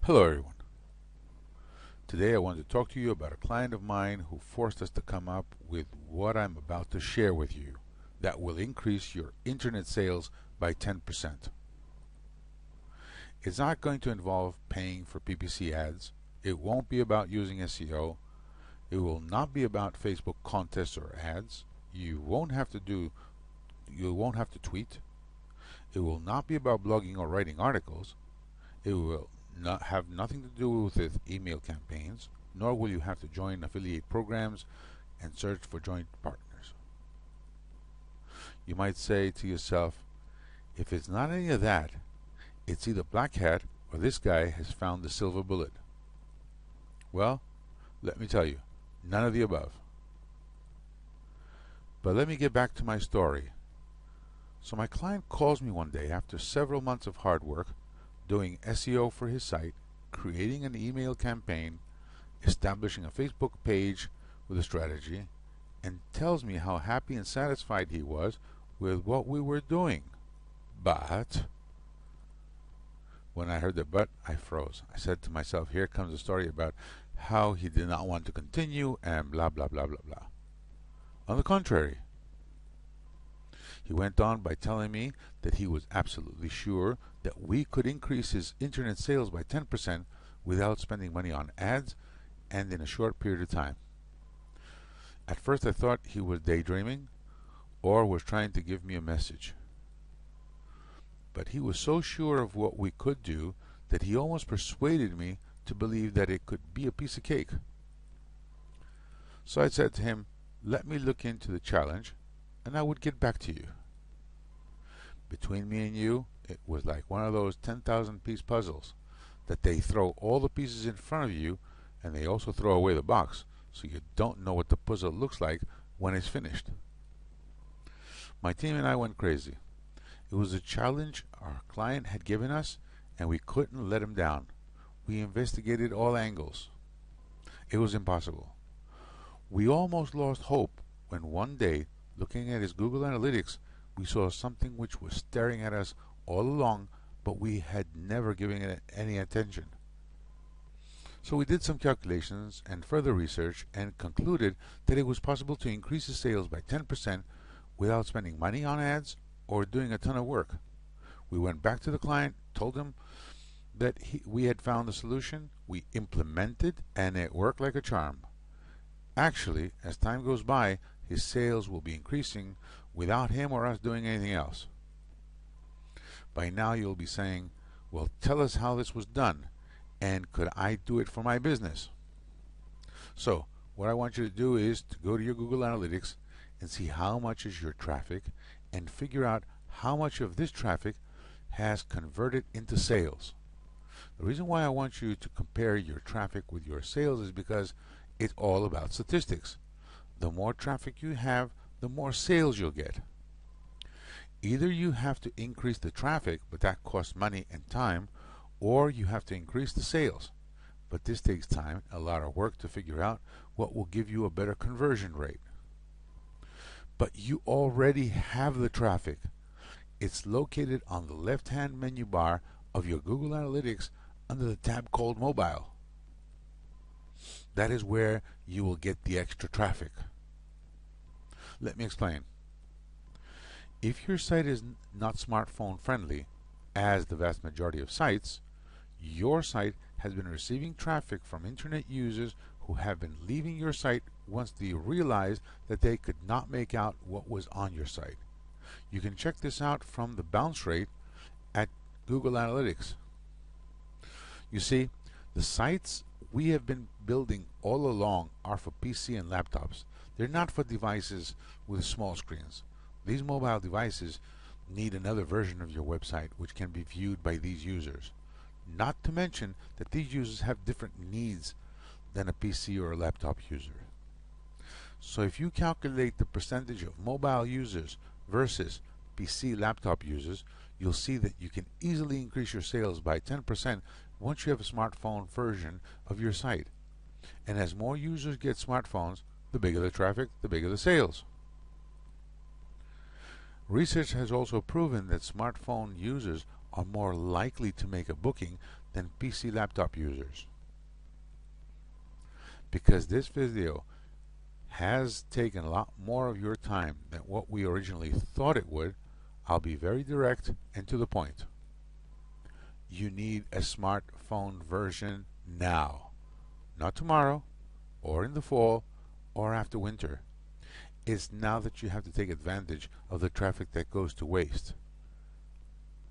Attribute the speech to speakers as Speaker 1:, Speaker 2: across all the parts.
Speaker 1: Hello everyone. Today I want to talk to you about a client of mine who forced us to come up with what I'm about to share with you that will increase your internet sales by 10%. It's not going to involve paying for PPC ads. It won't be about using SEO. It will not be about Facebook contests or ads. You won't have to tweet. It will not be about blogging or writing articles. It will not have nothing to do with email campaigns, nor will you have to join affiliate programs and search for joint partners. You might say to yourself, if it's not any of that, it's either Black Hat or this guy has found the silver bullet. Well, let me tell you, none of the above. But let me get back to my story. So my client calls me one day after several months of hard work, doing SEO for his site, creating an email campaign, establishing a Facebook page with a strategy, and tells me how happy and satisfied he was with what we were doing. But when I heard the but, I froze. I said to myself, here comes a story about how he did not want to continue and blah blah blah blah blah. On the contrary, he went on by telling me that he was absolutely sure that we could increase his internet sales by 10% without spending money on ads and in a short period of time. At first I thought he was daydreaming or was trying to give me a message. But he was so sure of what we could do that he almost persuaded me to believe that it could be a piece of cake. So I said to him, let me look into the challenge and I would get back to you. Between me and you, it was like one of those 10,000 piece puzzles that they throw all the pieces in front of you and they also throw away the box so you don't know what the puzzle looks like when it's finished. My team and I went crazy. It was a challenge our client had given us and we couldn't let him down. We investigated all angles. It was impossible. We almost lost hope when one day, looking at his Google Analytics, we saw something which was staring at us all along, but we had never given it any attention. So we did some calculations and further research and concluded that it was possible to increase his sales by 10% without spending money on ads or doing a ton of work. We went back to the client, told him that we had found the solution, we implemented, and it worked like a charm. Actually, as time goes by, his sales will be increasing without him or us doing anything else. By now you'll be saying, well, tell us how this was done, and could I do it for my business? So, what I want you to do is to go to your Google Analytics and see how much is your traffic and figure out how much of this traffic has converted into sales. The reason why I want you to compare your traffic with your sales is because it's all about statistics. The more traffic you have, the more sales you'll get. Either you have to increase the traffic, but that costs money and time, or you have to increase the sales. But this takes time, a lot of work to figure out what will give you a better conversion rate. But you already have the traffic. It's located on the left-hand menu bar of your Google Analytics under the tab called Mobile. That is where you will get the extra traffic. Let me explain. If your site is not smartphone friendly, as the vast majority of sites, your site has been receiving traffic from internet users who have been leaving your site once they realized that they could not make out what was on your site. You can check this out from the bounce rate at Google Analytics. You see, the sites we have been building all along are for PC and laptops. They're not for devices with small screens. These mobile devices need another version of your website which can be viewed by these users. Not to mention that these users have different needs than a PC or a laptop user. So if you calculate the percentage of mobile users versus PC laptop users, you'll see that you can easily increase your sales by 10% once you have a smartphone version of your site. And as more users get smartphones, the bigger the traffic, the bigger the sales. Research has also proven that smartphone users are more likely to make a booking than PC laptop users. Because this video has taken a lot more of your time than what we originally thought it would, I'll be very direct and to the point. You need a smartphone version now, not tomorrow, or in the fall, or after winter. It's now that you have to take advantage of the traffic that goes to waste.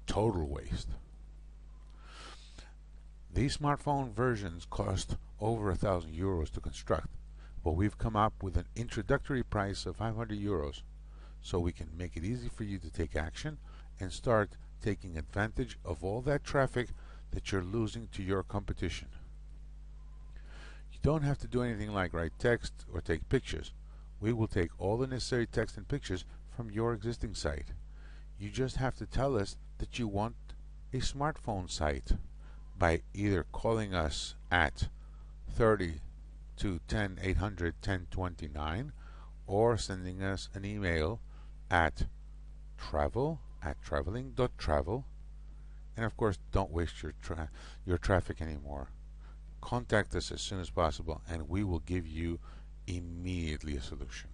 Speaker 1: Total waste. These smartphone versions cost over €1,000 to construct, but we've come up with an introductory price of €500 so we can make it easy for you to take action and start taking advantage of all that traffic that you're losing to your competition. You don't have to do anything like write text or take pictures. We will take all the necessary text and pictures from your existing site. You just have to tell us that you want a smartphone site by either calling us at 30-210-800-1029 or sending us an email at travel@traveling.travel. And of course, don't waste your traffic anymore. Contact us as soon as possible and we will give you immediately a solution.